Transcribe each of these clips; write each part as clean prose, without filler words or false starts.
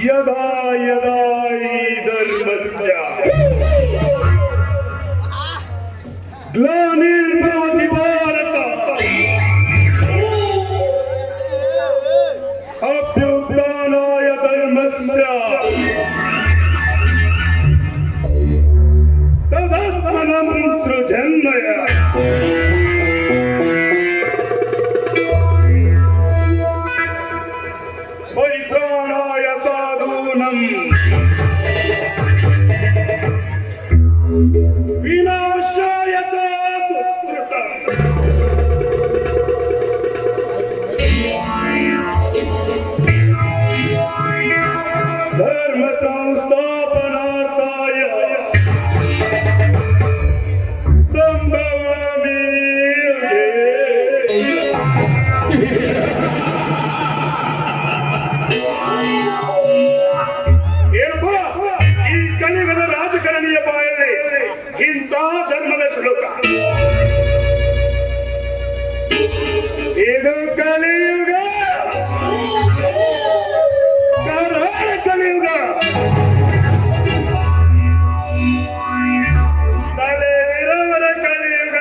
यदा यदा हि धर्मस्य ग्लानिर्भवति भारत अभ्युत्थानाय धर्मस्य तदात्मनं सृजन्मय परित्राणाय साधूनां विनाशाय च दुष्कृतम् धर्म संस्थापनार्थाय संभवामि ಕಲಿಯುಗದ ರಾಜಕಾರಣಿಯ ಬಾಯಲ್ಲಿ ಇಂಥ ಧರ್ಮದ ಶ್ಲೋಕ ಇದು ಕಲಿಯುಗ ಕಲಿಯುಗ ತಲೆ ಇರೋರ ಕಲಿಯುಗ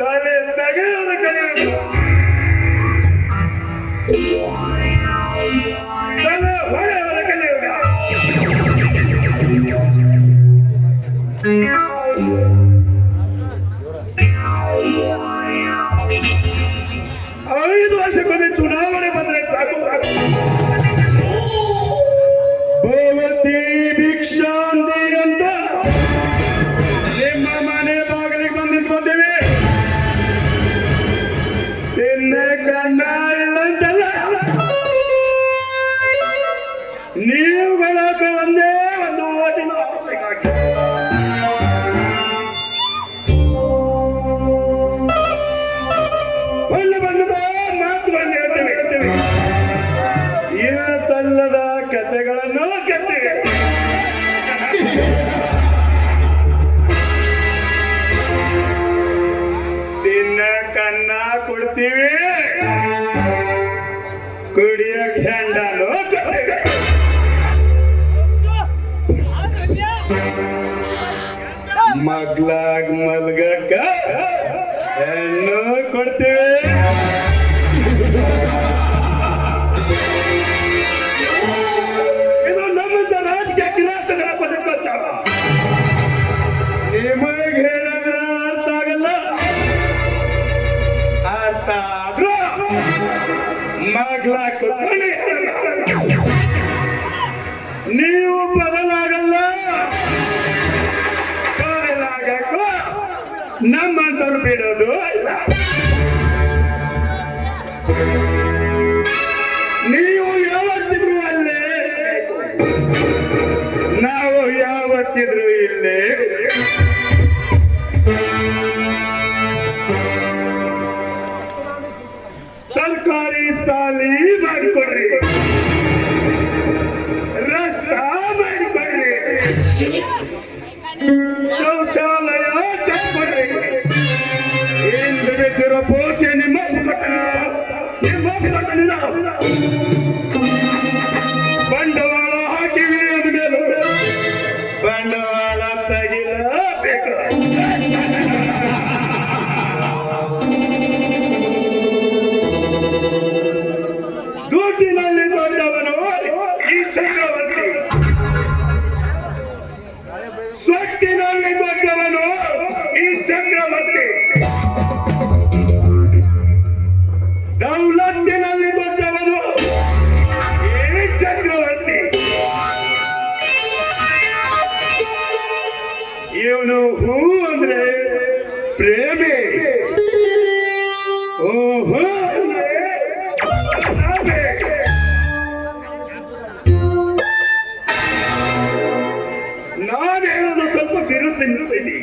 ತಲೆ ತೆಗೆಯೋರ ಕಲಿಯುಗ ತಲೆ ಹೊಳೆಯವರ ಕಲಿಯುಗ 5 ವರ್ಷಕ್ಕೊಮ್ಮೆ ಚುನಾವಣೆ ಬಂದ್ರೆ ಸಾಕು ಭವತಿ ಭಿಕ್ಷಾಂತಿ ಅಂತ ನಿಮ್ಮ ಮನೆ ಬಾಗಿಲಿಗೆ ಬಂದು ನಿಂತ್ಕೊಂತೀವಿ ತಿನ್ನ ಕಣ್ಣ ಇಲ್ಲ ಅಂತಲ್ಲ ನೀವುಗಳಾಗ ಒಂದೇ ಒಂದು ಓಟಿನ ಅವಶ್ಯಕ ಇಲ್ಲ ಸಲ್ಲದ ಕಥೆಗಳನ್ನು ಕೇಳ್ತೇವೆ ತಿನ್ನ ಕನ್ನ ಕೊಡ್ತೀವಿ ಕುಡಿಯಕ್ಕೆ ಹೆಂಡನು ಕೊಡ್ತೇವೆ ಮಗ್ಲಾಗ್ ಮಲ್ಗಕ್ಕ ಹೆಣ್ಣು ಕೊಡ್ತೇವೆ ಇದು ನಮ್ಮಂತ ರಾಜಕೀಯ ಕಿರಾತಗಳ ಲೆಕ್ಕಾಚಾರ ನಿಮಗೆ ಹೇಳಿದ್ರೆ ಅರ್ಥ ಆಗಲ್ಲ ಅರ್ಥ ಆದ್ರೂ ಮಗ್ಲಾಕು ನೀವು ಬದಲಾಗಲ್ಲ, ಬದಲಾಗಕ್ಕೂ ನಮ್ಮಂತವ್ರು ಬಿಡೋದು ಇಲ್ಲ. ನೀವು ಯಾವತ್ತಿದ್ರು ಅಲ್ಲೇ, ನಾವು ಯಾವತ್ತಿದ್ರು ಇಲ್ಲೇ. ಸರ್ಕಾರಿ ಸಾಲಿ ಮಾಡಿಕೊಡ್ರಿ, ರಸ್ತಾ ಮಾಡಿಕೊಡ್ರಿ, ಶೌಚಾಲಯ ಕಟ್ಕೊಡ್ರಿ. ಹಿಂದೆ ಬಿದ್ದಿರೋ ಪೋಕೆ ನಿಮ್ಮ ಬಂಡವಾಳ ಹಾಕಿವಿ ಅಂದ್ಮೇಲೆ ಬಂಡವಾಳ ತೆಗಿಲಬೇಕು. ದುಡ್ಡಿನಲ್ಲಿ ದೊಡ್ಡವನು ಈ ಚಕ್ರವರ್ತಿ, ಸ್ವತ್ತಿನಲ್ಲಿ ದೊಡ್ಡವನು ಈ ಚಕ್ರವರ್ತಿ, ದೌಲತ್ತಿನಲ್ಲಿ ದೊಡ್ಡವನು ಈ ಚಕ್ರವರ್ತಿ. ಇವನು ಹೂ ಅಂದ್ರೆ ಪ್ರೇಮಿ, ಓಹೋ ನಾನು ಹೇಳೋದು ಸ್ವಲ್ಪ ಬಿರುಸಿನಿ.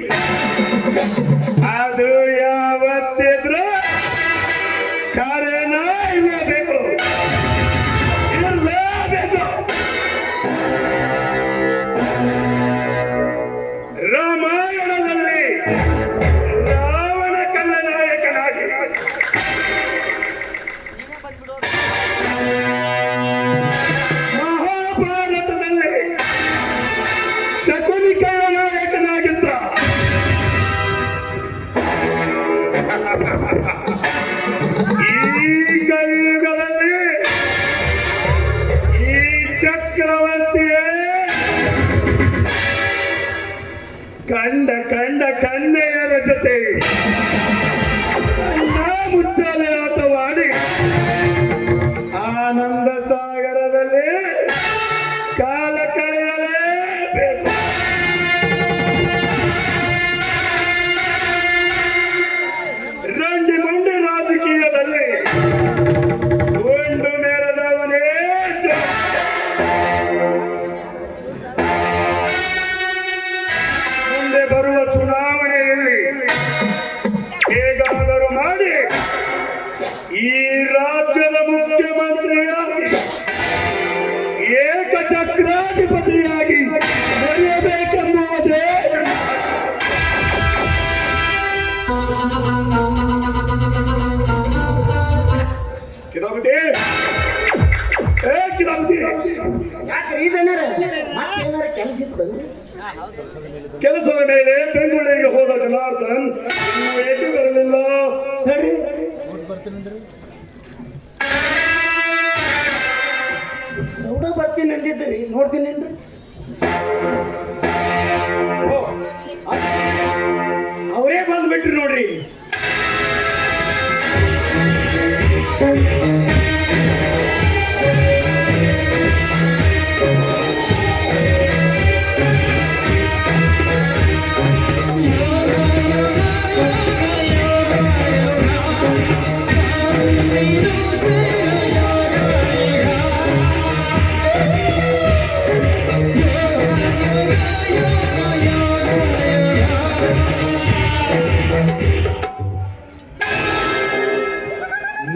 ಅದು ಯಾವತ್ತಿದ್ರು ಕಾರ್ಯನ ಇರಬೇಕು, ಇರಲೇಬೇಕು. ರಾಮಾಯಣದಲ್ಲಿ ರಾವಣ ಖಳನಾಯಕನಾಗಿ, ಮಹಾಭಾರತದಲ್ಲಿ ಶಕುನಿ ಖಳನಾಯಕನಾಗಿದ್ದ, ಈ ಕಲಿಯುಗದಲ್ಲಿ ಈ ಚಕ್ರವರ್ತಿಯೇ ಕನ್ಯೆಯರ ಜೊತೆ ಮುಚ್ಚಾಲೆ ಆಟವಾಡಿ ಆನಂದ ಸಾಗರದಲ್ಲಿ ಕಾಲ ಕಳೆಯಲೇಬೇಕು. ರಂಡಿ ಮುಂಡಿ ರಾಜಕೀಯದಲ್ಲಿ ಒಂದು ಮೇರದವನೇ ಮುಂದೆ ಬರುವ ಚುನಾವಣೆಯಲ್ಲಿ ಹೇಗಾದರೂ ಮಾಡಿ ಈ ರಾಜ್ಯದ ಮುಖ್ಯಮಂತ್ರಿಯಾಗಿ ಏಕಚಕ್ರಾಧಿಪತಿಯಾಗಿ ಬರೆಯಬೇಕೆಂಬುದೇ ಕೆಲಸದ ಮೇಲೆ ಬೆಂಗಳೂರಿಗೆ ಹೋದ ಜನಾರ್ದನ್ ಏಕೆ ಬರಲಿಲ್ಲ? ದೌಡ ಬರ್ತೀನಿ ಅಂದಿದ್ದೀರಿ, ನೋಡ್ತೀನೇನ್ರಿ? ಅವರೇ ಬಂದ್ಬಿಟ್ರಿ ನೋಡ್ರಿ.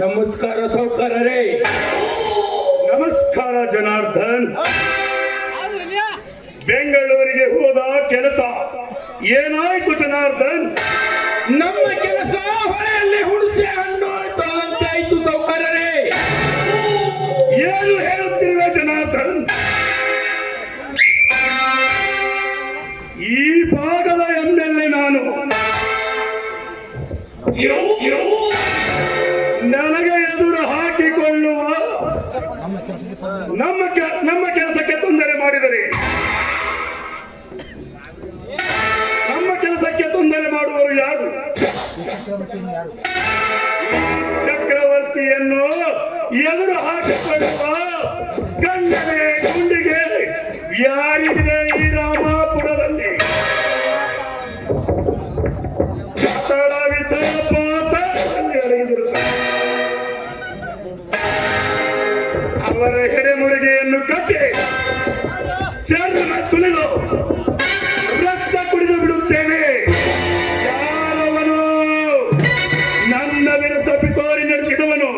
ನಮಸ್ಕಾರ ಸೌಕರ್ಯರೇ. ನಮಸ್ಕಾರ ಜನಾರ್ದನ್. ಬೆಂಗಳೂರಿಗೆ ಹೋದ ಕೆಲಸ ಏನಾಯ್ತು ಜನಾರ್ದನ್? ನಮ್ಮ ಕೆಲಸ ಹೊಳೆಯಲ್ಲಿ ಹುಣಸೆ ಹಣ್ಣು ಅಂತಾಯ್ತು ಸೌಕರ್ಯರೇ. ಏನು ಹೇಳುತ್ತಿರುವ ಜನಾರ್ದನ್? ಈ ಭಾಗದ ಎಂಎಲ್ಎ ನಾನು. ನನಗೆ ಎದುರು ಹಾಕಿಕೊಳ್ಳುವ, ನಮ್ಮ ಕೆಲಸಕ್ಕೆ ತೊಂದರೆ ಮಾಡಿದರೆ, ನಮ್ಮ ಕೆಲಸಕ್ಕೆ ತೊಂದರೆ ಮಾಡುವವರು ಯಾರು? ಚಕ್ರವರ್ತಿಯನ್ನು ಎದುರು ಹಾಕಿಕೊಳ್ಳುವ ಗಂಡನೇ ಗುಂಡಿಗೆ ಯಾರಿಗಿದೆ ಈ ರಾಮಾಪುರದಲ್ಲಿ? ಕಟ್ಟಡ ವಿಧಾಪಾತದಲ್ಲಿ ಅಡಗಿದಿರುತ್ತಾರೆ. ಅವರ ಹೆಡೆಮುರುಗೆಯನ್ನು ಕಟ್ಟಿ ಚರ್ಮ ಸುಲಿದು ರಕ್ತ ಕುಡಿದು ಬಿಡುತ್ತೇನೆ. ಯಾರವನು ನನ್ನ ವಿರುದ್ಧ ಪಿತೂರಿ ನಡೆಸಿದವನು?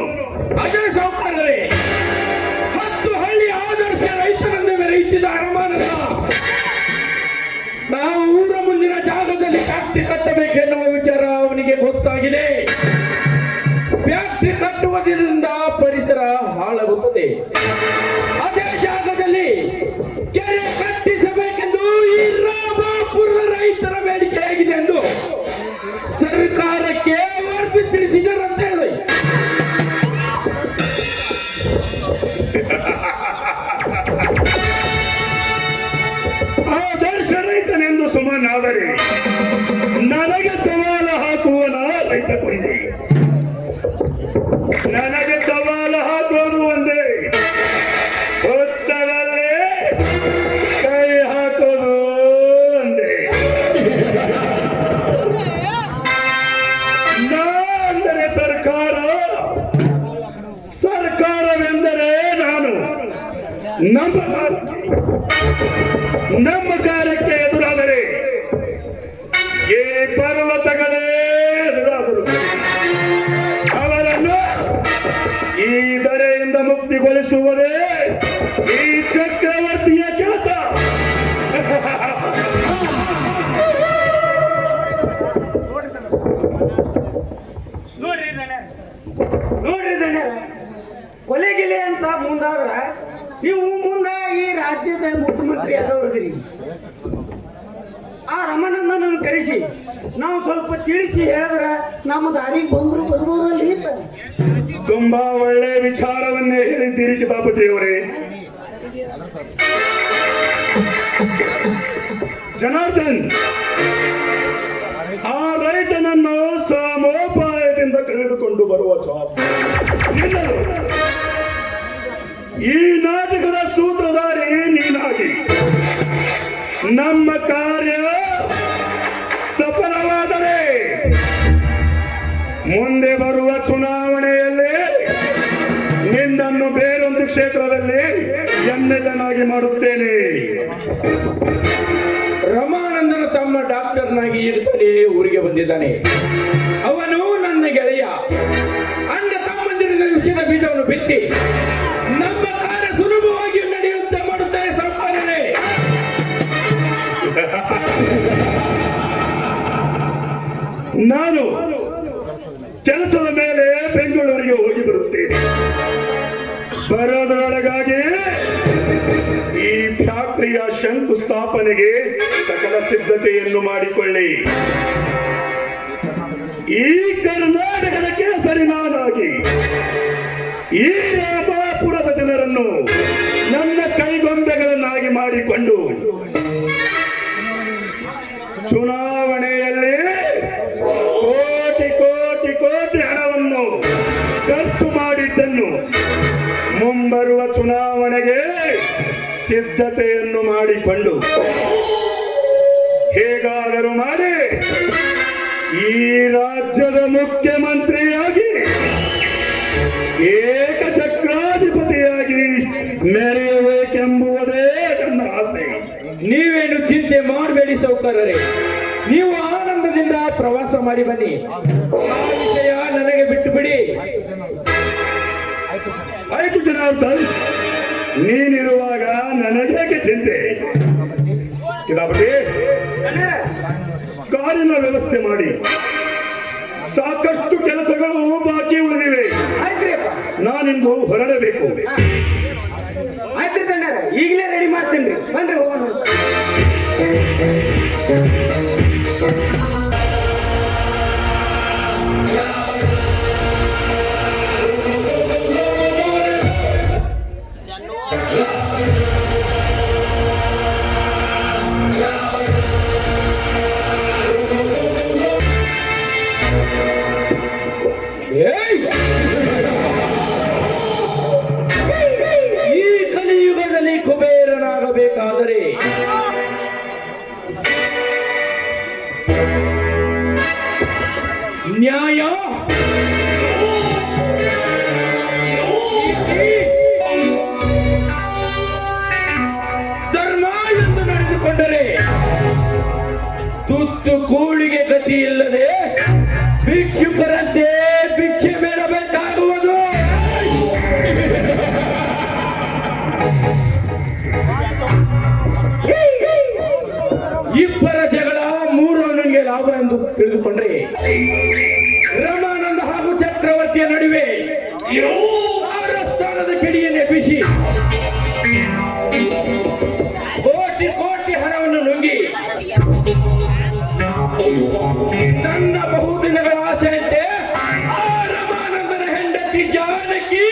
ಅದೇ ಸಾವುಕಾರರೇ, 10 ಹಳ್ಳಿ ಆದರ್ಶ ರೈತರನ್ನು ಮೆರೆಯುತ್ತಿದ್ದ ಅರಮಾನನ ನಾವು ಊರ ಮುಂದಿನ ಜಾಗದಲ್ಲಿ ಫ್ಯಾಕ್ಟರಿ ಕಟ್ಟಬೇಕೆನ್ನುವ ವಿಚಾರ ಅವನಿಗೆ ಗೊತ್ತಾಗಿದೆ. ಫ್ಯಾಕ್ಟರಿ ಕಟ್ಟುವುದರಿಂದ ಪರಿಸರ ಹಾಳಾಗುತ್ತದೆ. ಅದೇ ಜಾಗದಲ್ಲಿ ಕೆರೆ ಕಟ್ಟಿಸಬೇಕೆಂದು ಈ ರಾಮಾಪುರದ ರೈತರ ಬೇಡಿಕೆಯಾಗಿದೆ ಎಂದು ಸರ್ಕಾರಕ್ಕೆ ವರದಿ ತಿಳಿಸಿದರಂತ ಹೇಳಿ. ಆದರ್ಶ ರೈತನೆಂದು ಸುಮ್ಮನಾದರೆ ನನಗೆ ಸವಾಲು ಹಾಕುವನ ರೈತ ಕೊಂಡಿ. ನನಗೆ ಸವಾಲು ಹಾಕೋದು ಒಂದೇ, ಉತ್ತರಲ್ಲೇ ಕೈ ಹಾಕೋದು ಒಂದೇ. ನಾನೆಂದರೆ ಸರ್ಕಾರ, ಸರ್ಕಾರವೆಂದರೆ ನಾನು. ನಮ್ಮ ಕಾರ್ಯಕ್ಕೆ ಎದುರಾದರೆ ಈ ಪರ್ವತಗಳೇ ಎದುರಾದರು. ಅವರನ್ನು ಈ ಧರೆಯಿಂದ ಮುಕ್ತಿಗೊಳಿಸುವುದೇ ಈ ಚಕ್ರವರ್ತಿಯ ಕೆಲಸ. ನೋಡ್ರಿ ದಣ್ಯರ, ಕೊಲೆಗಿಲೆ ಅಂತ ಮುಂದಾದ್ರ ನೀವು ಮುಂದ ಈ ರಾಜ್ಯದ ಮುಖ್ಯಮಂತ್ರಿ ಆದವ್ರದ್ರಿ. ಆ ರಮಣನನ್ನು ಕರೆಸಿ ನಾವು ಸ್ವಲ್ಪ ತಿಳಿಸಿ ಹೇಳಿದ್ರ ನಮ್ಮ ದಾರಿಗೆ ಬಂದ್ರು ಬರ್ಬೋದಲ್ಲಿ. ತುಂಬಾ ಒಳ್ಳೆ ವಿಚಾರವನ್ನೇ ಹೇಳಿದ್ದೀರಿ ಕಿತಾಪತಿಯವರೇ. ಜನಾರ್ದನ್, ಆ ರೈತನನ್ನು ಸಮೋಪಾಯದಿಂದ ಕರೆದುಕೊಂಡು ಬರುವ ಜವಾಬ್ದಾರಿ ನಿನ್ನದು. ಈ ನಾಟಕದ ಸೂತ್ರಧಾರಿ ನೀನಾಗಿ ನಮ್ಮ ಕಾರ್ಯ ಸಫಲವಾದರೆ ಮುಂದೆ ಬರುವ ಚುನಾವಣೆಯಲ್ಲಿ ನಿನ್ನನ್ನು ಬೇರೊಂದು ಕ್ಷೇತ್ರದಲ್ಲಿ ಎಮ್ಮೆಲ್ಲನಾಗಿ ಮಾಡುತ್ತೇನೆ. ರಮಾನಂದನ ತಮ್ಮ ಡಾಕ್ಟರ್ನಾಗಿ ಇರುತ್ತಲೇ ಊರಿಗೆ ಬಂದಿದ್ದಾನೆ. ಅವನು ನನ್ನ ಗೆಳೆಯ. ಅಣ್ಣ ತಮ್ಮಂದಿರ ವಿಷಯದ ಬೀಜವನ್ನು ಬಿತ್ತಿ ನಮ್ಮ ಕಾರ್ಯ ಸುಲಭವಾಗಿ ನಡೆಯುವಂತೆ ಮಾಡುತ್ತಾರೆ ಸರ್ಕಾರನೇ. ನಾನು ಕೆಲಸದ ಮೇಲೆ ಬೆಂಗಳೂರಿಗೆ ಹೋಗಿ ಬರುತ್ತೇನೆ. ಬರೋದರೊಳಗಾಗಿ ಈ ಫ್ಯಾಕ್ಟರಿಯ ಶಂಕುಸ್ಥಾಪನೆಗೆ ಸಕಲ ಸಿದ್ಧತೆಯನ್ನು ಮಾಡಿಕೊಳ್ಳಿ. ಈ ಕರ್ನಾಟಕದ ಕೇಸರಿ ನಾನಾಗಿ ಈ ರಾಮಾಪುರದ ಜನರನ್ನು ನನ್ನ ಕೈಗೊಂಬೆಗಳನ್ನಾಗಿ ಮಾಡಿಕೊಂಡು ಚುನಾವಣೆಯಲ್ಲಿ ಕೋಟಿ ಕೋಟಿ ಕೋಟಿ ಹಣವನ್ನು ಖರ್ಚು ಮಾಡಿದ್ದನ್ನು ಮುಂಬರುವ ಚುನಾವಣೆಗೆ ಸಿದ್ಧತೆಯನ್ನು ಮಾಡಿಕೊಂಡು ಹೇಗಾದರೂ ಮಾಡಿ ಈ ರಾಜ್ಯದ ಮುಖ್ಯಮಂತ್ರಿಯಾಗಿ ಏಕಚಕ್ರಾಧಿಪತಿಯಾಗಿ ಮೆರೆಯಬೇಕೆಂಬುದೇ ನನ್ನ ಆಸೆ. ನೀವೇನು ಚಿಂತೆ ಮಾಡಬೇಡಿ ಸೌಕರ್ಯರೇ. ನೀವು ಆನಂದದಿಂದ ಪ್ರವಾಸ ಮಾಡಿ ಬನ್ನಿ. ಆ ವಿಷಯ ನನಗೆ ಬಿಟ್ಟು ಬಿಡಿ. ಆಯ್ತು ಜನಾರ್ದನ್, ನೀನಿರುವಾಗ ನನಗೇಕೆ ಚಿಂತೆ? ಕಿತಾಪತಿ, ಕಾರಿನ ವ್ಯವಸ್ಥೆ ಮಾಡಿ. ಸಾಕಷ್ಟು ಕೆಲಸಗಳು ಬಾಕಿ ಉಳಿದಿವೆ. ನಾನಿಂದು ಹೊರಡಬೇಕು. ಆಯ್ತು ದಣ್ಯರ, ಈಗಲೇ ರೆಡಿ ಮಾಡ್ತೇನ್ರಿ. ಬನ್ರಿ ಹೋಗೋಣ. ಏಯ್! ಗತಿ ಇಲ್ಲದೆ ಭಿಕ್ಷುಕರಂತೆ ಭಿಕ್ಷೆ ಬೇಡಬೇಕಾಗುವುದು. ಇಬ್ಬರ ಜಗಳ 3 ನನಗೆ ಲಾಭ ಎಂದು ತಿಳಿದುಕೊಂಡ್ರೆ ರಮಾನಂದ ಹಾಗೂ ಚಕ್ರವರ್ತಿಯ ನಡುವೆ ಸ್ಥಾನದ ಕೆಡಿಯನ್ನು ಎಬ್ಬಿಸಿ ಕೋಟಿ ಕೋಟಿ ಹಣವನ್ನು ನುಂಗಿ ನನ್ನ ಬಹುದಿನಗಳ ಆಸೆಯಂತೆ ಆ ರಮಾನಂದನ ಹೆಂಡತಿ ಜಾನಕಿ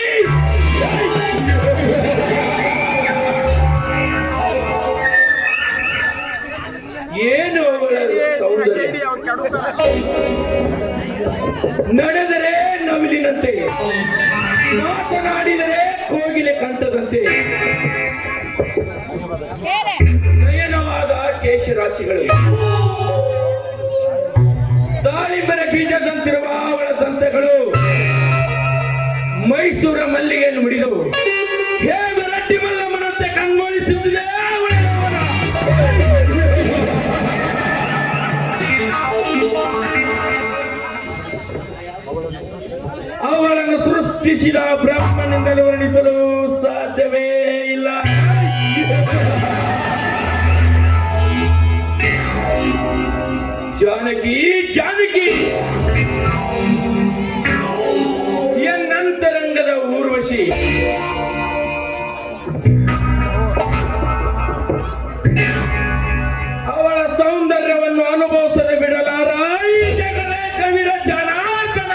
ಏನು ಅವಳ ಸೌಂದರ್ಯ! ನಡೆದರೆ ನವಿಲಿನಂತೆ, ಮಾತನಾಡಿದರೆ ಕೋಗಿಲೆ ಕಂಠದಂತೆ, ನಯನವಾದ ಕೇಶರಾಶಿಗಳು, ದಾಳಿಂಬರ ಬೀಜದಂತಿರುವ ಅವಳ ದಂತಗಳು ಮೈಸೂರ ಮಲ್ಲಿಗೆಯನ್ನು ಮುಡಿದವು. ಹೇಮರಡ್ಡಿ ಮಲ್ಲಮ್ಮನಂತೆ ಕಣ್ಮೋಳಿಸುತ್ತಿದೆ ಅವಳ ಯೌವನ. ಅವಳನ್ನು ಸೃಷ್ಟಿಸಿದ ಬ್ರಹ್ಮನಿಂದಲೂ ವರ್ಣಿಸಲು ಸಾಧ್ಯವೇ ಇಲ್ಲ. ಜಾನಕಿ ಜಾನಕಿ ಎನ್ನಂತರಂಗದ ಊರ್ವಶಿ, ಅವಳ ಸೌಂದರ್ಯವನ್ನು ಅನುಭವಿಸದೆ ಬಿಡಲಾರ ಈ ಜಗಲೇ ಕವಿರ ಜನಾರ್ದನ.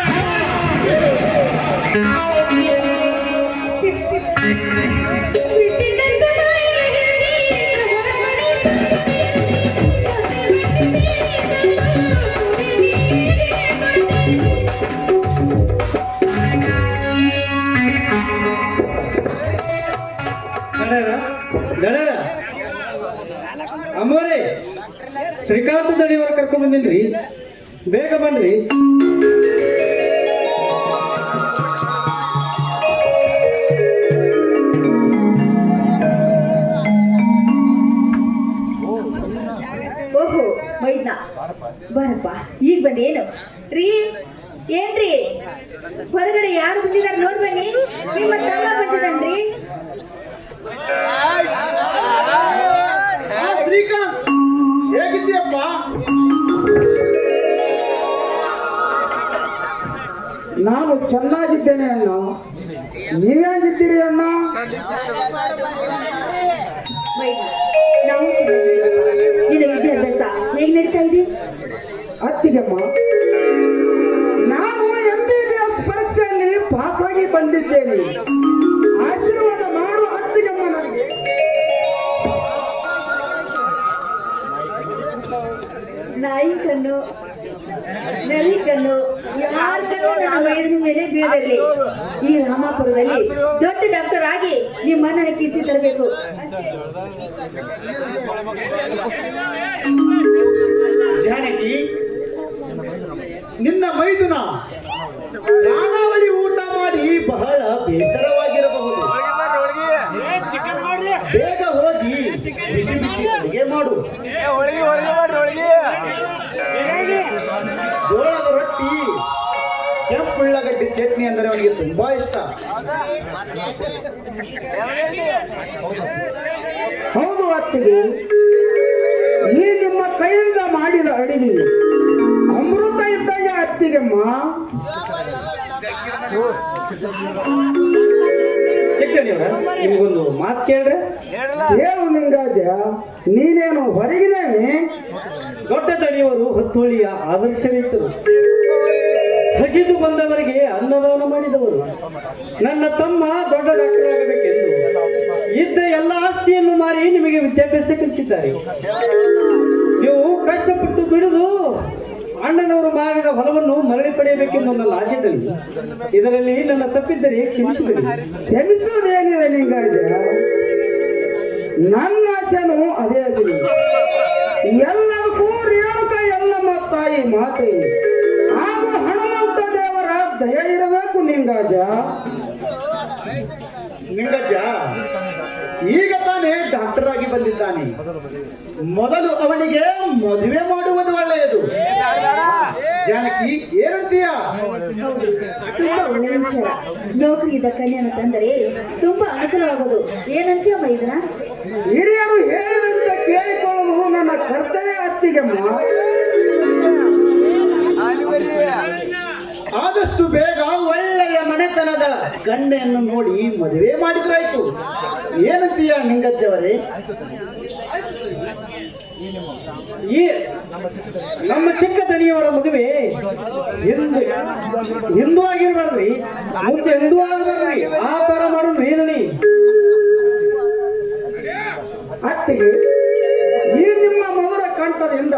ದಣರ ಅಮ್ಮೋರೆ, ಶ್ರೀಕಾಂತ ದಣಿಯವರು ಕರ್ಕೊಂಡ್ ಬಂದಿನ್ರಿ, ಬೇಗ ಬನ್ರಿ. ಓಹೋ ಮೈದ್ನ ಬರಪ್ಪ, ಈಗ ಬಂದೇನು ರೀ? ಏನ್ರಿ ಹೊರಗಡೆ ಯಾರು ಬಂದಿದ್ದಾರೆ ನೋಡ್ ಬನ್ನಿ. ನಿಮ್ಮ ತಮ್ಮ ಬಂದಿದ್ದಾನ್ರಿ. ಶ್ರೀಕಾಂತ್, ಹೇಗಿದ್ದೀಯಪ್ಪ? ನಾನು ಚೆನ್ನಾಗಿದ್ದೇನೆ ಅಣ್ಣ, ನೀವೇಗಿದ್ದೀರಿ ಅಣ್ಣ? ಮೈದ್ನ, ನಾವು ನಿನ್ನ ವಿದ್ಯಾಭ್ಯಾಸ ಹೇಗೆ ನಡೀತಾ ಇದೆ? ಅತ್ತಿಗೆಮ್ಮ, ನಾನು MBBS ಪರೀಕ್ಷೆಯಲ್ಲಿ ಪಾಸಾಗಿ ಬಂದಿದ್ದೇನೆ. ಆಶೀರ್ವಾದ ಮಾಡು ಅತ್ತಿಗೆಮ್ಮ ನನಗೆ. ನಾಯಿ ಕಣ್ಣು ನರಿ ಕಣ್ಣು ಯಾರ ಕಣ್ಣು ನನ್ನ ವೈದ್ಯರ ಮೇಲೆ ಬೀಳದಲ್ಲಿ ಈ ರಾಮಾಪುರದಲ್ಲಿ ದೊಡ್ಡ ಡಾಕ್ಟರ್ ಆಗಿ ನಿಮ್ಮ ಅಣ್ಣನ ಕೀರ್ತಿ ತರಬೇಕು. ಜಾನಕಿ, ನಿನ್ನ ಮೈದುನ ಖಾನಾವಳಿ ಊಟ ಮಾಡಿ ಬಹಳ ಬೇಸರವಾಗಿರಬಹುದು. ಬೇಗ ಹೋಗಿ ಬಿಸಿ ಬಿಸಿ ಅಡುಗೆ ಮಾಡು. ಜೋಳದ ರೊಟ್ಟಿ, ಕೆಂಪುಳ್ಳಗಡ್ಡೆ ಚಟ್ನಿ ಅಂದರೆ ಅವನಿಗೆ ತುಂಬಾ ಇಷ್ಟ. ಹೌದು ಅತ್ತಿಗೆ, ಈ ನಿಮ್ಮ ಕೈಯಿಂದ ಮಾಡಿದ ಅಡಿಗೆ ಅಮೃತ ಇದ್ದಾಗ ಅತ್ತಿಗೆಮ್ಮ. ಚಿಕ್ಕನಿಯವರ, ನಿಮಗೊಂದು ಮಾತು ಕೇಳ್ರೆ? ಹೇಳು ನಿಂಗಾಜ, ನೀನೇನು ಹೊರಗಿನೇನೆ? ದೊಡ್ಡ ದಣಿಯವರು ಹೊತ್ತೋಳಿಯ ಆದರ್ಶವಿತ್ತರು, ಹಸಿದು ಬಂದವರಿಗೆ ಅನ್ನದಾನ ಮಾಡಿದವರು. ನನ್ನ ತಮ್ಮ ದೊಡ್ಡ ಡಾಕ್ಟರ್ ಆಗಬೇಕೆಂದು ಇದ್ದ ಎಲ್ಲ ಆಸ್ತಿಯನ್ನು ಮಾರಿ ನಿಮಗೆ ವಿದ್ಯಾಭ್ಯಾಸ ಕಲಿಸಿದ್ದಾರೆ. ನೀವು ಕಷ್ಟಪಟ್ಟು ದುಡಿದು ಅಣ್ಣನವರು ಮಾಡಿದ ಹೊಲವನ್ನು ಮರಳಿ ಪಡೆಯಬೇಕೆಂದು ನನ್ನ ಆಶಯದಲ್ಲಿ ಇದರಲ್ಲಿ ನನ್ನ ತಪ್ಪಿದ್ದರೆ ಕ್ಷಮಿಸಿದೆ. ಕ್ಷಮಿಸುವುದೇನಿದೆ ನಿಂಗಾಜ, ನನ್ನ ಆಸೆನೂ ಅದೇ ಆಗಿದೆ. ಎಲ್ಲದಕ್ಕೂ ರೇಣುಕ ಎಲ್ಲಮ್ಮ ತಾಯಿ ಮಾತೆ ಹಾಗೂ ಹನುಮಂತ ದೇವರ ದಯ ಇರಬೇಕು ನಿಂಗಾಜ. ನಿಂಗಜ್ಜ ಈಗ ತಾನೇ ಡಾಕ್ಟರ್ ಆಗಿ ಬಂದಿದ್ದಾನೆ. ಮೊದಲು ಅವನಿಗೆ ಮದುವೆ ಮಾಡುವುದು ಒಳ್ಳೆಯದು. ಜಾನಕಿ ಏನಂತೀಯ? ಹೌದು, ತುಂಬಾ ಒಳ್ಳೆಯ ವಿಚಾರ. ನೌಕರಿಯಿಂದ ಕನ್ಯೆಯನ್ನು ತಂದರೆ ತುಂಬಾ ಅನುಕೂಲವಾಗೋದು. ಏನಂತೀಯ ಮೈದನ? ಹಿರಿಯರು ಹೇಳಿದಂತೆ ಕೇಳಿಕೊಳ್ಳುವುದು ನನ್ನ ಕರ್ತವ್ಯ ಅತ್ತಿಗೆಮ್ಮ. ಆದಷ್ಟು ಬೇಗ ಒಳ್ಳೆಯ ಮನೆತನದ ಗಂಡೆಯನ್ನು ನೋಡಿ ಮದುವೆ ಮಾಡಿದ್ರಾಯ್ತು. ಏನಂತೀಯ ನಿಂಗಜ್ಜವರೇ? ಈ ನಮ್ಮ ಚಿಕ್ಕ ದಣಿಯವರ ಮದುವೆ ಹಿಂದೂ ಆಗಿರ್ಬಾರ್ದ್ರಿ, ಮುಂದೆ ಹಿಂದೂ ಆಗಬಾರ್ದ್ರಿ. ಆ ತರ ಮಾಡು ಮೇದಣಿ. ಅತ್ತಿಗೆ, ಈ ನಿಮ್ಮ ಮಧುರ ಕಂಠದಿಂದ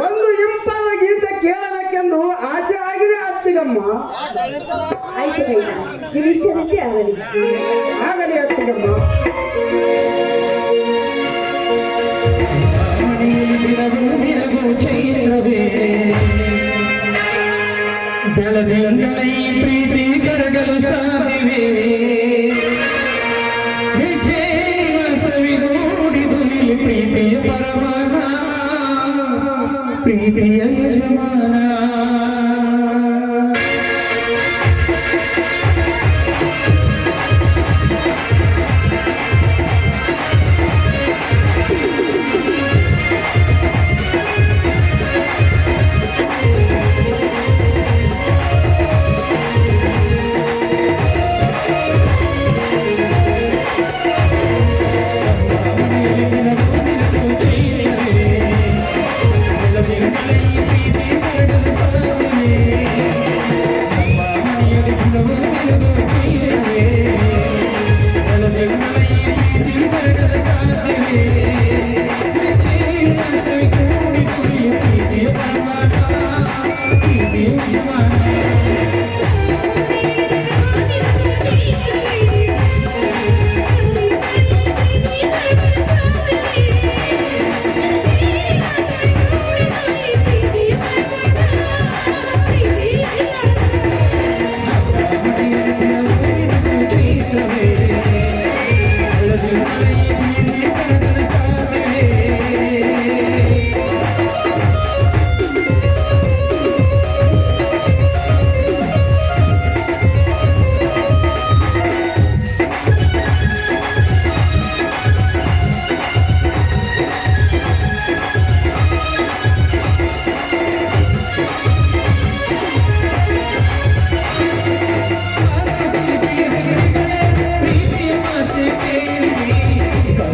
ಒಂದು ಇಂಪಾದ ಗೀತೆ ಕೇಳಬೇಕೆಂದು ಆಸೆ ಆಗಿದೆ ಅತ್ತಿಗಮ್ಮ. ಆಯ್ತು ಮೈದನ, ನೀವು ಇಷ್ಟದಂತೆ ಆಗಲಿ. ಆಗಲಿ ಅತ್ತಿಗಮ್ಮ. ಬೆಳದಿಂಗಳೈ ಪ್ರೀತಿ ಕರಗಲು ಸಾಧಿವೆ, ವಿಜಯ ಸವಿಗೂಡಿದು ಇಲ್ಲಿ ಪ್ರೀತಿಯ ಪರಮಾನ, ಪ್ರೀತಿಯ ಯಜಮಾನ.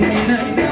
Nina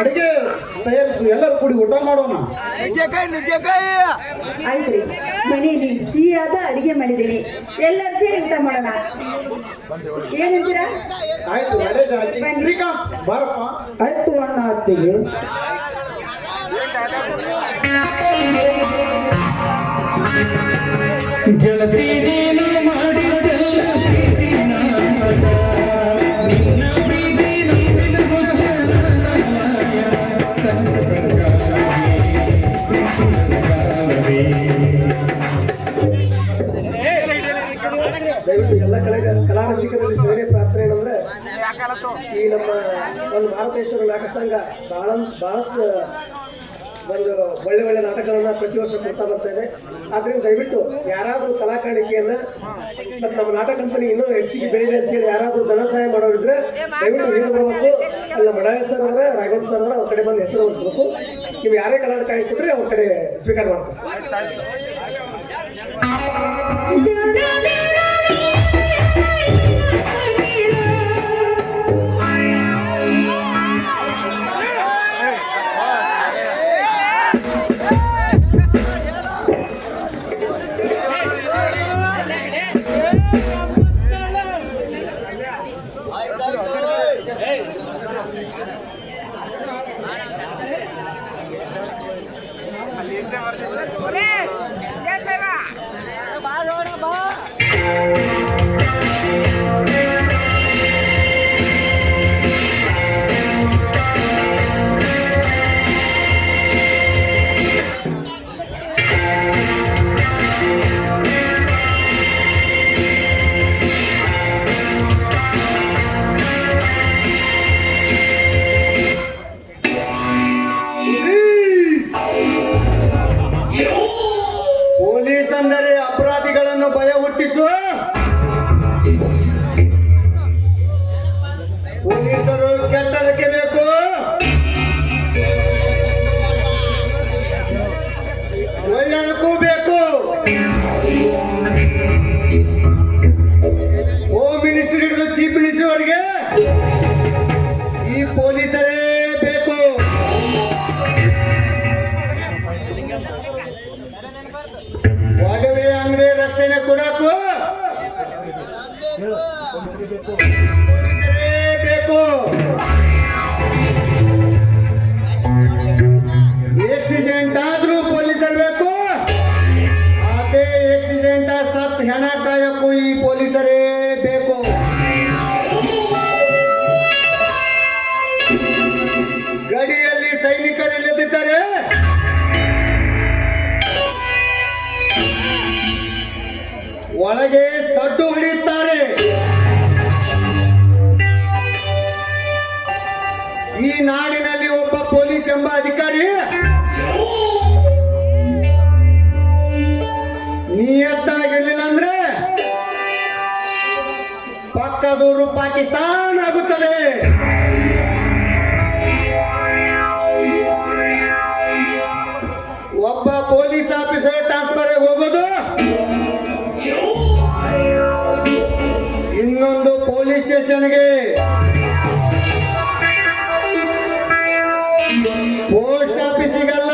ಅಡಿಗೆ ತಯಾರಿಸು, ಎಲ್ಲರೂ ಕೂಡಿ ಊಟ ಮಾಡೋಣ. ಆಯ್ತ್ರಿ, ಮನೆಯಲ್ಲಿ ಸಿಹಿಯಾದ ಅಡಿಗೆ ಮಾಡಿದ್ದೀನಿ, ಎಲ್ಲರೂ ಸೇರಿ ಊಟ ಮಾಡೋಣ. ಏನಂತೀರಾ? ಆಯ್ತು, ಒಳ್ಳೇದಾಯ್ತು. ಶ್ರೀಕಾಂತ್ ಬಾರಪ್ಪ. ಆಯ್ತು ಅಣ್ಣ ಅತ್ತಿಗೆ. ಗೆಳತಿ ನೀನು ಮಾಡಿದ್ದೆಲ್ಲ ಪ್ರೀತಿ ನಾಮದ. ನಿನ್ನ ಪ್ರೀತಿ ನಂಬಿದ ಮುಚ್ಚಲ ದಯವಿಟ್ಟು ಎಲ್ಲ ಕಲಾ ರಸಿಕರಲ್ಲಿ ಸೇರಿ ಪ್ರಾರ್ಥನೆ ಏನಂದ್ರೆ, ಈ ನಮ್ಮ ಒಂದು ಭಾರತೇಶ್ವರ ನಾಟಕ ಸಂಘ ಬಹಳಷ್ಟು ಒಂದು ಒಳ್ಳೆ ನಾಟಕಗಳನ್ನ ಪ್ರತಿ ವರ್ಷ ಕೊಡ್ತಾ ಬರ್ತಾ ಇದೆ. ಆದ್ರಿಂದ ದಯವಿಟ್ಟು ಯಾರಾದರೂ ಕಲಾಕಾಣಿಕೆಯನ್ನ ಮತ್ತು ನಮ್ಮ ನಾಟಕ ಕಂಪನಿ ಇನ್ನೂ ಹೆಚ್ಚಿಗೆ ಬೆಳೆಯಲಿ ಅಂತ ಹೇಳಿ ಯಾರಾದರೂ ಧನ ಸಹಾಯ ಮಾಡೋರಿದ್ರೆ ದಯವಿಟ್ಟು ನೀರು ಬರಬೇಕು. ಅಲ್ಲ ಮಡಾಯ ಸರ್ ಅವರ, ರಾಘವ್ ಸರ್ ಅವರ, ಅವ್ರ ಕಡೆ ಬಂದು ಹೆಸರು ಉಳಿಸ್ಬೇಕು. ನೀವು ಯಾರೇ ಕಲಾಕಾಣಿಕೆ ಕೊಟ್ಟರೆ ಅವ್ರ ಕಡೆ ಸ್ವೀಕಾರ ಮಾಡ್ತಾರೆ. ಪೊಲೀಸ್ ಅಂದರೆ ಅಪರಾಧಿಗಳನ್ನು ಭಯ ಹುಟ್ಟಿಸುವ, ಪೊಲೀಸರು ಕೆಟ್ಟದಕ್ಕೆ ಬೇಕು, ಒಳ್ಳೆಯದಕ್ಕೂ ಬೇಕು. ಹೋಮ್ ಮಿನಿಸ್ಟರ್ ಹಿಡಿದು ಚೀಫ್ ಮಿನಿಸ್ಟರ್ ಅವರಿಗೆ ಈ ಪೊಲೀಸರೇ ಬೇಕು. ಒಡವೆ ಅಂಗಡಿ ರಕ್ಷಣೆ ಕೊಡಕ್ಕೂ ಪೊಲೀಸರೇ ಬೇಕು. ಆಕ್ಸಿಡೆಂಟ್ ಆದ್ರೂ ಪೊಲೀಸರು ಬೇಕು. ಅದೇ ಆಕ್ಸಿಡೆಂಟ್ ಸತ್ ಹೆಣ ಕಾಯಕ್ಕೂ ಈ ಪೊಲೀಸರೇ ಬೇಕು. ಗಡಿಯಲ್ಲಿ ಸೈನಿಕರಿಲ್ಲದಿದ್ದರೆ ಒಳಗೆ ಸಡ್ಡು ಹೊಡೆಯುತ್ತಾರೆ. ಈ ನಾಡಿನಲ್ಲಿ ಒಬ್ಬ ಪೊಲೀಸ್ ಎಂಬ ಅಧಿಕಾರಿ ನಿಯತ್ತಾಗಿರ್ಲಿಲ್ಲ ಅಂದ್ರೆ ಪಕ್ಕದೂರು ಪಾಕಿಸ್ತಾನ ಆಗುತ್ತದೆ. ಒಬ್ಬ ಪೊಲೀಸ್ ಆಫೀಸರ್ ಟ್ರಾನ್ಸ್ಫರ್ ಹೋಗೋದು, ಇನ್ನೊಂದು ಪೊಲೀಸ್ ಸ್ಟೇಷನ್ಗೆ, ಪೋಸ್ಟ್ ಆಫೀಸಿಗಲ್ಲ.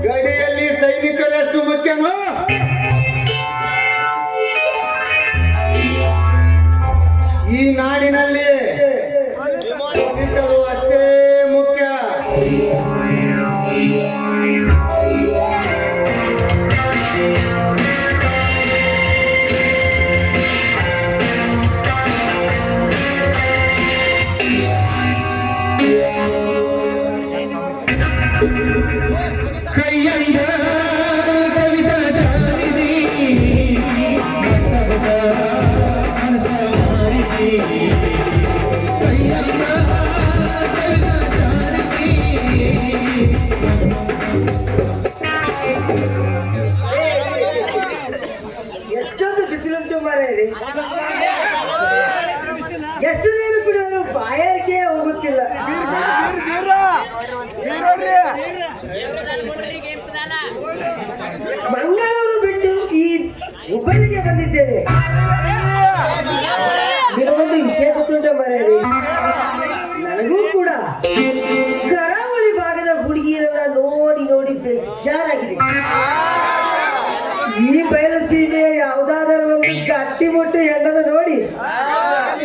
ಗಡಿಯಲ್ಲಿ ಸೈನಿಕರಷ್ಟು ಮುಖ್ಯನೋ ಈ ನಾಡಿನಲ್ಲಿ ಪೊಲೀಸರು ಅಷ್ಟೇ ಮುಖ್ಯ. ಕೈಯಂದ ಕವಿತಾ ಜಾರಿದಿ ಮಟ್ಟದ ಮನಸ ಮಾರಿದಿ. ಕೈಯಂದ ಕವಿತಾ ಜಾರಿದಿ. ಎಷ್ಟೊಂದು ಬಿಸಿಲುಂಟು ಮಾರೇರಿ, ಎಷ್ಟು ನೀರು ಕುಡಿಯೋರು ಬಾಯಾರಿಕೆ ಹೋಗುತ್ತಿಲ್ಲ. ಮಂಗಳೂರು ಬಿಟ್ಟು ಈ ಹುಬ್ಬಳ್ಳಿಗೆ ಬಂದಿದ್ದೇನೆ. ಗಟ್ಟಿ ಮುಟ್ಟು ಹೆಣ್ಣನ್ನು ನೋಡಿ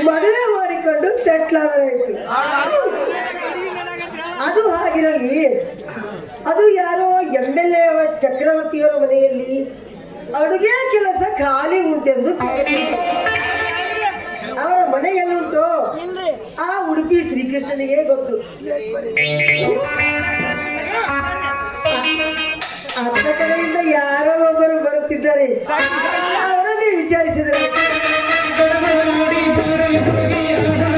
ಮದುವೆ ಮಾಡಿಕೊಂಡು ಸೆಟ್ಲ್ ಆದರಾಯ್ತು. ಅದು ಹಾಗಿರಲಿ, ಅದು ಯಾರೋ MLA ಚಕ್ರವರ್ತಿಯವರ ಮನೆಯಲ್ಲಿ ಅಡುಗೆ ಕೆಲಸ ಖಾಲಿ ಉಂಟೆಂದು ಅವರ ಮನೆಯಲ್ಲುಂಟು ಆ ಉಡುಪಿ ಶ್ರೀಕೃಷ್ಣನಿಗೆ ಗೊತ್ತು. ಅತ್ತ ಕಡೆಯಿಂದ ಯಾರೋ ಒಬ್ಬರು ಬರುತ್ತಿದ್ದಾರೆ, ಅವರನ್ನೇ ವಿಚಾರಿಸಿದರು. ನೋಡಿ ದೂರವೇ ಹೋಗಿ ಆಡೋಣ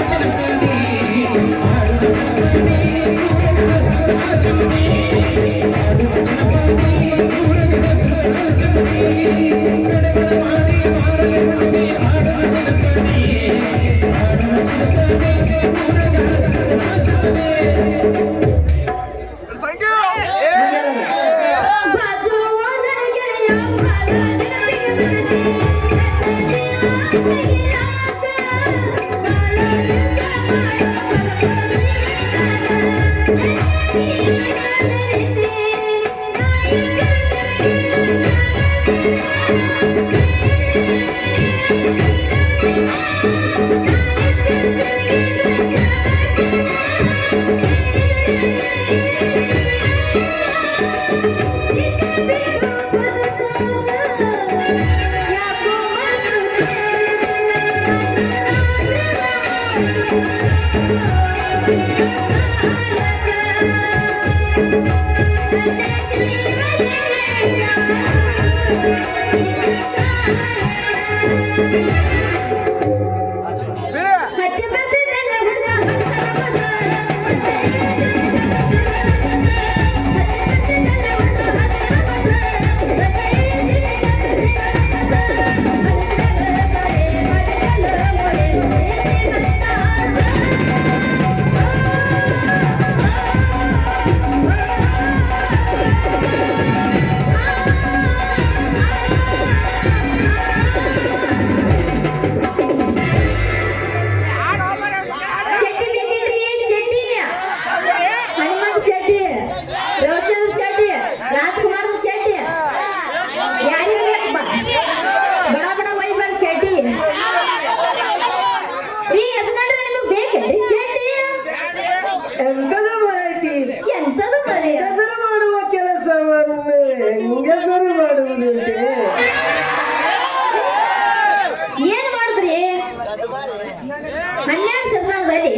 ಚಲಪತಿ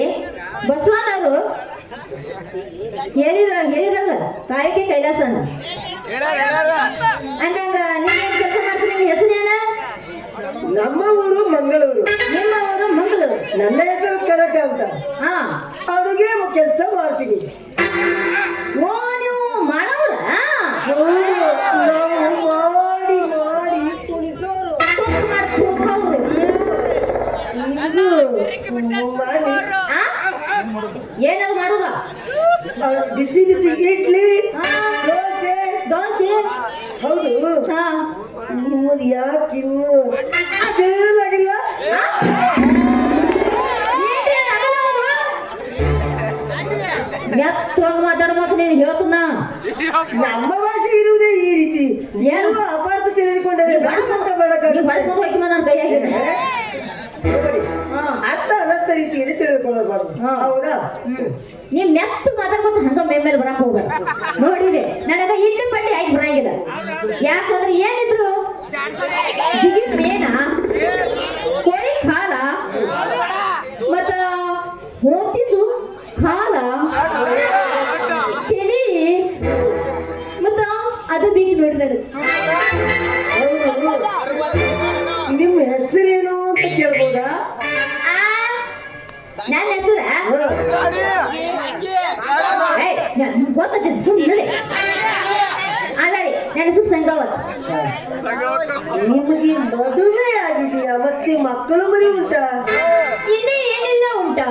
ಬಸವನವರು ಹೇಳಿದ್ರಲ್ಲ ಕಾಯಕ್ಕೆ ಕೈಲಾಸ ಅಂದಂಗ ನೀವೇನ್ ಕೆಲಸ ಮಾಡ್ತೀರಿ? ನಿಮ್ಮ ಹೆಸರೇನ? ನಮ್ಮ ಊರು ಮಂಗಳೂರು. ನಿಮ್ಮ ಊರು ಮಂಗಳೂರು. ನನ್ನ ಹೆಸರು ಕನಕ ಅಂತ. ಹಾ, ಅಡುಗೆ ಕೆಲಸ ಮಾಡ್ತೀನಿ. ಓ, ನೀವು ಮಾಡೋರ? ನಾವು ಮಾಡಿ ಮಾಡಿ ಕುಣಿಸೋರು. ಏನದು ಮಾಡುದ? ಬಿಸಿ ಬಿಸಿ ಇಡ್ಲಿ, ದೋಸೆ. ಹೌದು. ಹಾ, ನಿಮ್ಮದು ಯಾಕಿನ್ನು ಅದೇನಾಗಿಲ್ಲ? ಮಾತಾಡೋ ಮಾತು ನೀನು ಹೇಳ್ತನ. ನಮ್ಮ ಭಾಷೆ ಇರುವುದೇ ಈ ರೀತಿ. ಏನು ಅಪಾರ್ಥ ತಿಳಿದುಕೊಂಡರೆ ಬಳಸ್ಕೊಂಡು ಹೋಗಿ ನನ್ನ ಕೈಯಾಗಿದೆ. ಅರ್ಥ ಅನರ್ಥ ರೀತಿಯಲ್ಲಿ ತಿಳಿದುಕೊಳ್ಳಬಾರ್ದು. ಹೌದಾ? ನೀವ್ ಮೆತ್ತ ಮಾತಾಡ್ಕೊಂಡು ಹಂಗ ಮೇಲೆ ಬರಕ್ ಹೋಗ್ಬೇಡ. ನೋಡಿಲಿ, ನನಗ ಇಡ್ಲಿ ಪಟ್ಟಿ ಆಗಿ ಬರಂಗಿಲ್ಲ. ಯಾಕಂದ್ರೆ ಏನಿದ್ರು ಜಿಗಿ ಮೇನ, ಕೋಳಿ ಖಾಲ, ಮತ್ತ ಹೋಗ್ತಿದ್ದು ಖಾಲ, ತಲಿ, ಮತ್ತ ಅದು ಬೀಗಿ ನೋಡಿದ. ನಿಮ್ಮ ಹೆಸರೇನು ಅಂತ ಕೇಳ್ಬೋದಾ? ನನ್ನ ಹೆಸರ ಗೊತ್ತಿದೆ, ಸುಮ್ಮನೆ ಅಲ್ಲರಿ. ನನ್ನ ಹೆಸರು ಸಂಗವತ್. ನಿಮಗೆ ಮದುವೆ ಆಗಿದೆಯಾ? ಮತ್ತೆ ಮಕ್ಕಳು ಮರಿ ಉಂಟಾ? ಇನ್ನೇ ಏನೆಲ್ಲ ಉಂಟಾ?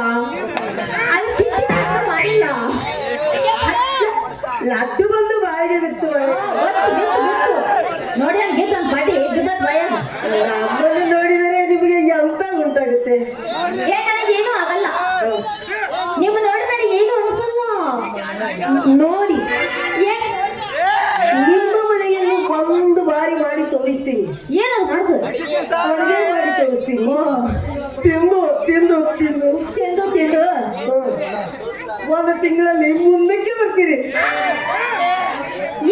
ಅದು ಚಿಂತೆ ಮಾಡಿಲ್ಲ. ಲಡ್ಡು ಬಂದು ಬಾಯಿಗೆ ಬಿತ್ತು. ನೋಡಿ ಹಂಗೆ ನನ್ನ ಪಾಟಿ ಬಿದ್ದದ್ ಭಯ. ನಮ್ಮನ್ನು ನೋಡಿದರೆ ನಿಮಗೆ ಎಂತ ಉಂಟಾಗುತ್ತೆ? ನನಗೇನು ಆಗಲ್ಲ. ನೀವು ನೋಡಿ ನನಗೆ ಏನು ಅನ್ಸಲ್ಲ. ನೋಡಿ, ನಿಮ್ಮ ಮನೆಯಲ್ಲಿ ಒಂದು ಬಾರಿ ಮಾಡಿ ತೋರಿಸ್ತೀನಿ. ಏನದು ಮಾಡುದು? ಅಡುಗೆ ಮಾಡಿ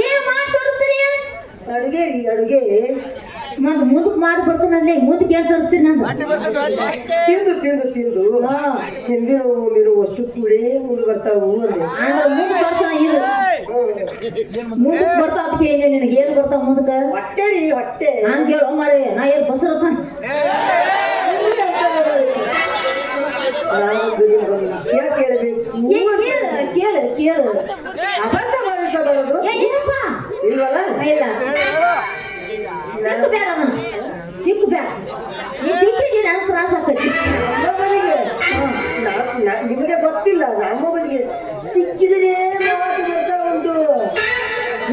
ಏನ್ ಮಾಡಿ ತೋರಿಸ್ತೀರಿ ಅಡುಗೆ ರೀ ಅಡುಗೆ ಮತ್ ಮುಂದಕ್ ಮಾಡಿ ಬರ್ತಾನಲ್ಲಿ ಮುಂದಕ್ಕೆ ಏನ್ ತೋರಿಸ್ತೀರಿ ನಂದು ತಿಂದು ತಿಂದು ತಿಂದು ಹಿಂದಿನ ಮುಂದಿನ ವಸ್ತು ಕೂಡೇ ಮುಂದೆ ಬರ್ತಾವು ಅಂದೆ ಅಂದ್ರೆ ಮುಂದಕ್ ಬರ್ತಾನ ಇದು ಮುಂದಕ್ ಬರ್ತಾವ ಅದಕ್ಕೆ ಏನೇ ನಿನಗೆ ಏನ್ ಬರ್ತಾವ ಮುಂದಕ್ಕ ಹೊಟ್ಟೆ ರೀ ಹೊಟ್ಟೆ ಹಂಗ ಹೇಳು ಮಾರೇ ನಾ ಏನ್ ಬಸರತ್ತ ನಾನೊಂದು ನಿಮ್ಗೊಂದು ವಿಷಯ ಕೇಳಬೇಕು ಕೇಳು ಕೇಳು ಕೇಳು ಅಬದ್ಧ ಮಾಡುತ್ತಾ ಬರೋದು ಏನಪ್ಪ ಇಲ್ವಲ್ಲ ಇಲ್ಲ ತಿಕ್ಕು ಬೇಡ ಅವನು ತಿಕ್ಕು ಬೇಡ ನೀ ತಿಕ್ಕಿದಿ ನನಗೆ ತ್ರಾಸ ಆಗ್ತೈತಿ ನಮ್ಮೊಬ್ಬನಿಗೆ ನಿಮಗೆ ಗೊತ್ತಿಲ್ಲ ನಮ್ಮೊಬ್ಬನಿಗೆ ತಿಕ್ಕಿದರೆ ಮಾತು ಬರ್ತಾ ಉಂಟು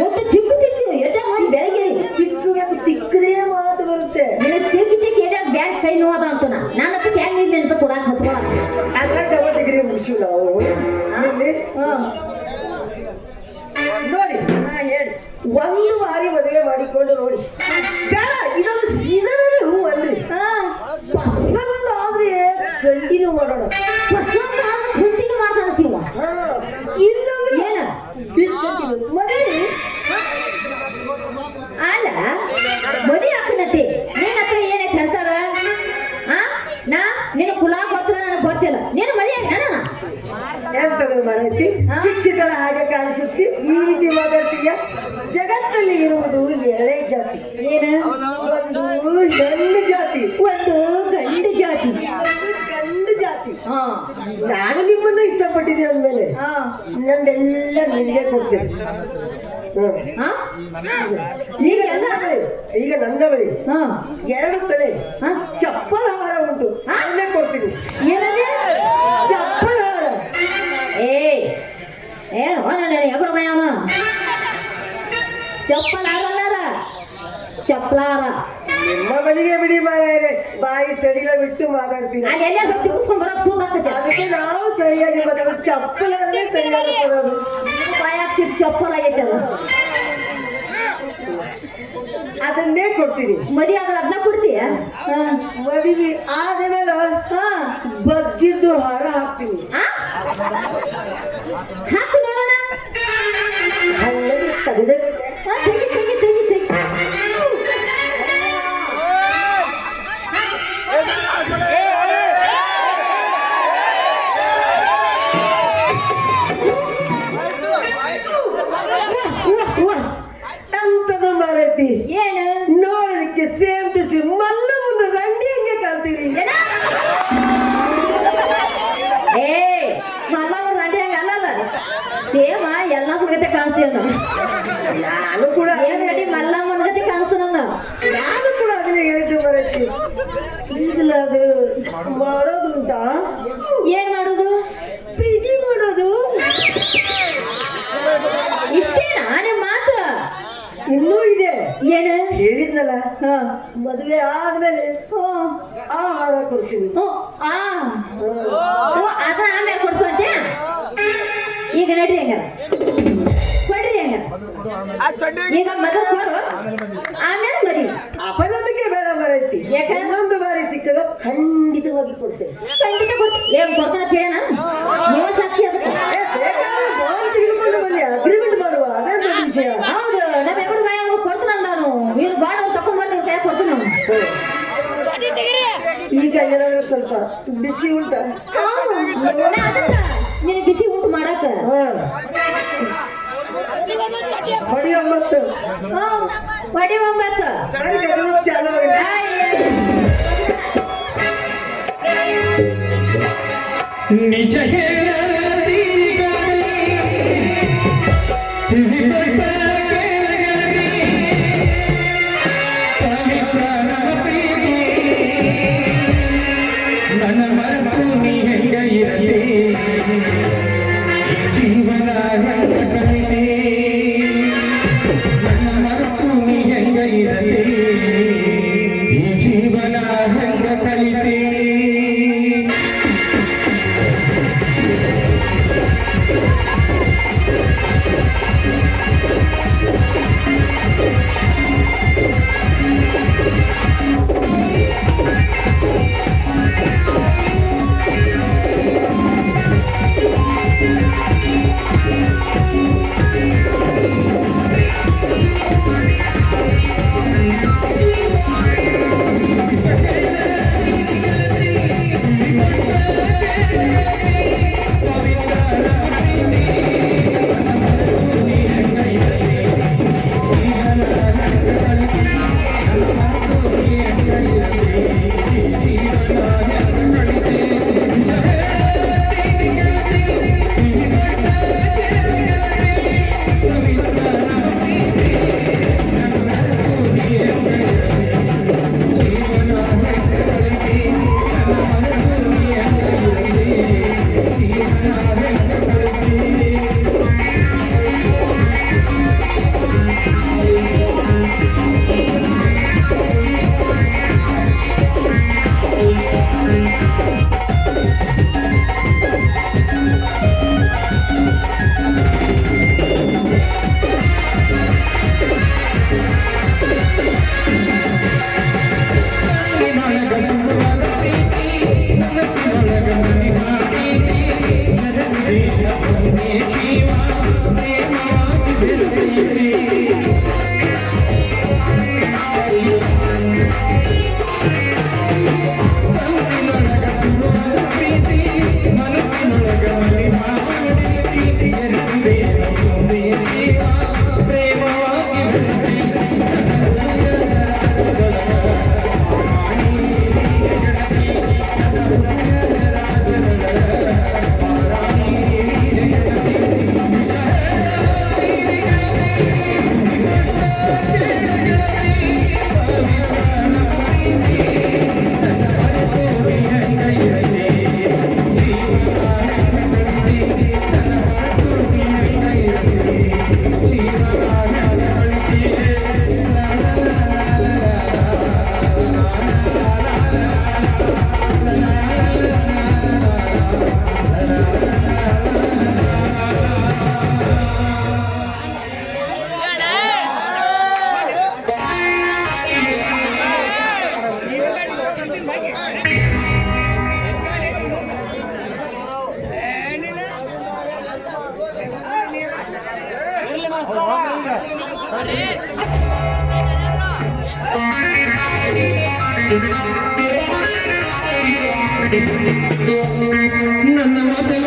ಒಟ್ಟು ತಿಕ್ಕು ತಿಕ್ಕು ಎಟ ಮಾಡಿ ಬೆಳಗ್ಗೆ ತಿಕ್ಕಬೇಕು ತಿಕ್ಕದೇ ಮಾತು ಬರುತ್ತೆ ನಿನಗೆ ತಿಕ್ಕಿ ತಿಕ್ಕಿ ಎಟ ಬ್ಯಾಗ್ ಕೈ ನೋದ ಅಂತ ನಾನು ಹತ್ರ ಕ್ಯಾನ್ ನೀಡಿ ಅಂತ ಕೊಡಾಕ ಹಚ್ಕೊಳ ಅಲ್ಲ ತಗೋದಿಗ್ರಿ ಮುಗಿಸಿ ನಾವು ಇಲ್ಲಿ ನೋಡಿ ಹೇಳಿ ಒಂದು ಬಾರಿ ಮದುವೆ ಮಾಡಿಕೊಂಡು ನೋಡಿ ಬೇಡ ಇದೊಂದು ಸೀಸನ್ ಹೂ ಅಲ್ರಿ ಪಸಂದ್ ಆದ್ರೆ ಕಂಟಿನ್ಯೂ ಮಾಡೋಣ ಕಂಟಿನ್ಯೂ ಮಾಡ್ತಾನತ್ತೀವ ಇಲ್ಲಂದ್ರೆ ಏನ discontinue. ಮದುವೆ ಅಲ್ಲ ಮದುವೆ ಹಾಕನತಿ ನಿನ್ನ ಹತ್ರ ಏನೈತೆ ಹೇಳ್ತಾರ ನಾ ನಿನ್ನ ಕುಲಾ ಗೊತ್ತಿರ ನನಗೆ ಗೊತ್ತಿಲ್ಲ ನೀನು ಮದುವೆ ನನ್ನ ಎಂತದ ಮರೈತಿ ಶಿಕ್ಷಕರ ಹಾಗೆ ಕಾಣಿಸುತ್ತಿ ಈ ರೀತಿ ಮಾತಾಡ್ತೀಯ ಜಗತ್ತಲ್ಲಿ ಇರುವುದು ಎರಡೇ ಜಾತಿ ಏನು ಒಂದು ಹೆಣ್ಣು ಜಾತಿ ಒಂದು ಗಂಡು ಜಾತಿ ಗಂಡು ಜಾತಿ ಹಾ ನಾನು ನಿಮ್ಮನ್ನ ಇಷ್ಟಪಟ್ಟಿದ್ದೆ ಅಂದ್ಮೇಲೆ ಹಾ ನಂದೆಲ್ಲ ನಿನಗೆ ಕೊಡ್ತೇನೆ ಹಾ ಈಗ ನನ್ನ ಬಳಿ ಈಗ ನನ್ನ ಬಳಿ ಹಾ 2 ತಲೆ ಹಾ ಚಪ್ಪಲ ಹಾರ ಉಂಟು ಅದನ್ನೇ ಕೊಡ್ತೀನಿ ಏನದೆ ಚಪ್ಪಲ ಹಾರ ಏನು ನನ್ನ ಎಬ್ಬಳ ಮಯವನ ಚಪ್ಪಲಾರ ಚಪ್ಪಲಾರ ನಿಮ್ಮ ಬಳಿಗೆ ಬಿಡಿ ಮಾರಾಯರೆ ಬಾಯಿ ಸಡಿಲ ಬಿಟ್ಟು ಮಾತಾಡ್ತೀನಿ ಅದೆಲ್ಲ ಹೊತ್ತಿ ಕುಸ್ಕೊಂಡ್ ಬರೋಕ್ ಸೂದಾಕತ್ತೆ ಅದಕ್ಕೆ ನಾವು ಸರಿಯಾಗಿ ಮಾತಾಡೋದು ಚಪ್ಪಲ ಅಂದ್ರೆ ಸರಿಯಾಗಿ ಕೊಡೋದು ಬಾಯಾಗ ಚಪ್ಪಲ್ ಆಗೈತೆ ಅದು ಅದನ್ನೇ ಕೊಡ್ತೀನಿ ಮದಿ ಆದ್ರೆ ಅದನ್ನ ಕೊಡ್ತೀಯ ಮದುವೆ ಆದ್ಮೇಲೆ ಹಾ ಬಗ್ಗಿದ್ದು ಹಾರ ಹಾಕ್ತೀನಿ ಹಾಕು ನೋಡೋಣ ಹಂಗಾಗಿ ತೆಗೆದ ತೆಗಿ ತೆಗಿ ತೆಗಿ ತೆಗಿ ಅಂತದ ಮಾರೈತಿ ಏನು ನೋಡಲಿಕ್ಕೆ ಸೇಮ್ ಟು ಸೇಮ್ ಮಲ್ಲ ಮುಂದೆ ರಂಡಿ ಹಂಗೆ ಕಾಣ್ತೀರಿ ಏನ ಮಲ್ಲವ್ರ ರಂಡಿ ಹಂಗ ಅಲ್ಲಲ್ಲ ಸೇಮ ಎಲ್ಲ ಹುಡುಗತೆ ಕಾಣ್ತೀಯ ನಾನು ಕೂಡ ಏನ್ ರೆಡಿ ಮಲ್ಲ ಮುನ್ಗತಿ ಕಾಣಿಸ್ತು ನನ್ನ ನಾನು ಕೂಡ ಅದನ್ನೇ ಹೇಳಿದ್ದೆ ಮಾರೈತಿ ಈಗಲ ಅದು ಮಾಡೋದುಂಟಾ ಏನ್ ಮಾಡೋದು ಪ್ರೀತಿ ಮಾಡೋದು ಇಷ್ಟೇನಾ ನಿಮ್ಮ ಮಾತು ಇನ್ನೂ ಇದೆ ಏನು ಹೇಳಿದ್ನಲ್ಲ ಹ ಮದುವೆ ಆದ್ಮೇಲೆ ಆಹಾರ ಕೊಡ್ತೀನಿ ಅದ ಆಮೇಲೆ ಕೊಡ್ಸೋಂತೆ ಈಗ ನಡ್ರಿ ಹಂಗಾರ ಕೊಡ್ರಿ ಹಂಗಾರ ಈಗ ಮದುವೆ ಕೊಡು ಆಮೇಲೆ ಮರಿ ಅಪನಂಬಿಕೆ ಬೇಡ ಮಾರೈತಿ ಯಾಕೆ? ಇನ್ನೊಂದು ಬಾರಿ ಸಿಕ್ಕಾಗ ಖಂಡಿತವಾಗಿ ಕೊಡ್ತೇನೆ ಖಂಡಿತ ಕೊಡ್ತೀನಿ ಏನ್ ಕೊಡ್ತಾನ ಕೇಳೋಣ ನೀವ ಸಾಕ್ಷಿ ಅದಕ್ಕೆ ಬಾಂಡ್ ತೆಗೆದುಕೊಂಡು ಬನ್ನಿ ಅಗ್ರಿಮೆಂಟ್ ಮಾಡುವ ಅದೇ ದೊಡ್ಡ ವಿಷಯ ಹೌದು ನಮ್ಮ ಎಬ್ಬರು ಬಾಯ ಕೊಡ್ತಾನ ನಾನು ನೀನು ಬಾಡ ತಕೊಂಡ್ ಬಂದು ಕೈ ಕೊಡ್ತೀನಿ ನಾವು ಈಗ ಏನಾದ್ರು ಸ್ವಲ್ಪ ಬಿಸಿ ಉಂಟ ನಿನಗೆ ಬಿಸಿ ಉಂಟು ಮಾಡಾಕ ಹೊಡಿ 9 ಹೊಡಿ 9 ಚಾಲು ನಿಜ ನನ್ನ ಮರತು ನೀ ಹೆಂಗ ಇರಲಿ ಜೀವನ ಕಲಿತೆ ನನ್ನ ಮರತು ನೀ ಹೆಂಗ ಇರಲಿ ಈ ಜೀವನ ಹೆಂಗ ಕಲಿತೆ ನನ್ನ ಮೊದಲ